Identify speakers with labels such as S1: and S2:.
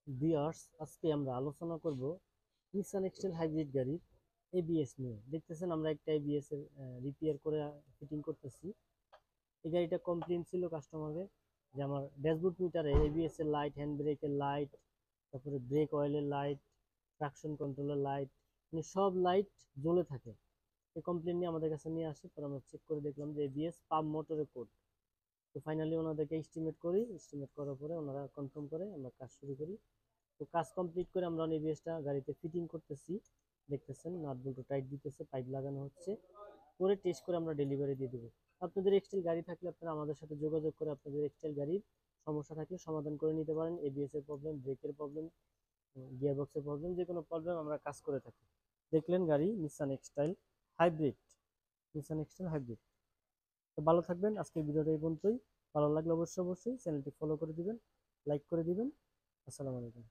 S1: Viewers, আজকে আমরা আলোচনা করব নিসান এক্সটেল হাইব্রিড গাড়ির এবিএস নিয়ে। দেখতেছেন আমরা একটা এবিএস এর রিপেয়ার করে ফিটিং করতেছি। এই গাড়িটা কমপ্লেইন ছিল কাস্টমারের যে আমার ড্যাশবোর্ড মিটারে এবিএস এর লাইট, হ্যান্ড ব্রেকের লাইট, তারপরে ব্রেক অয়েলের লাইট, ট্রাকশন কন্ট্রোলের লাইট, মানে সব লাইট জ্বলে থাকে। এই কমপ্লেইন নিয়ে আমাদের কাছে নিয়ে আসে, পরে আমরা চেক করে দেখলাম যে এবিএস পাম্প মোটরের কোড। তো ফাইনালি ওনাদেরকে এস্টিমেট করি, এস্টিমেট করার পরে ওনারা কনফার্ম করে আমরা কাজ শুরু করি। তো কাজ কমপ্লিট করে আমরা এবিএসটা গাড়িতে ফিটিং করতেছি। দেখতেছেন নাট বল্টু টাইট দিতেছে, পাইপ লাগানো হচ্ছে, করে টেস্ট করে আমরা ডেলিভারি দিয়ে দেবো। আপনাদের এক্সটেল গাড়ি থাকলে আপনারা আমাদের সাথে যোগাযোগ করে আপনাদের এক্সটেল গাড়ির সমস্যা থাকলে সমাধান করে নিতে পারেন। এবিএস এর প্রবলেম, ব্রেকের প্রবলেম, গিয়ার বক্সের প্রবলেম, যে কোনো প্রবলেম আমরা কাজ করে থাকি। দেখলেন গাড়ি নিসান এক্সটাইল হাইব্রিড, নিসান এক্সটাইল হাইব্রিড। তো ভালো থাকবেন, আজকের ভিডিওটা এই পর্যন্তই। ভালো লাগলে অবশ্যই চ্যানেলটি ফলো করে দিবেন, লাইক করে দিবেন। আসসালামু আলাইকুম।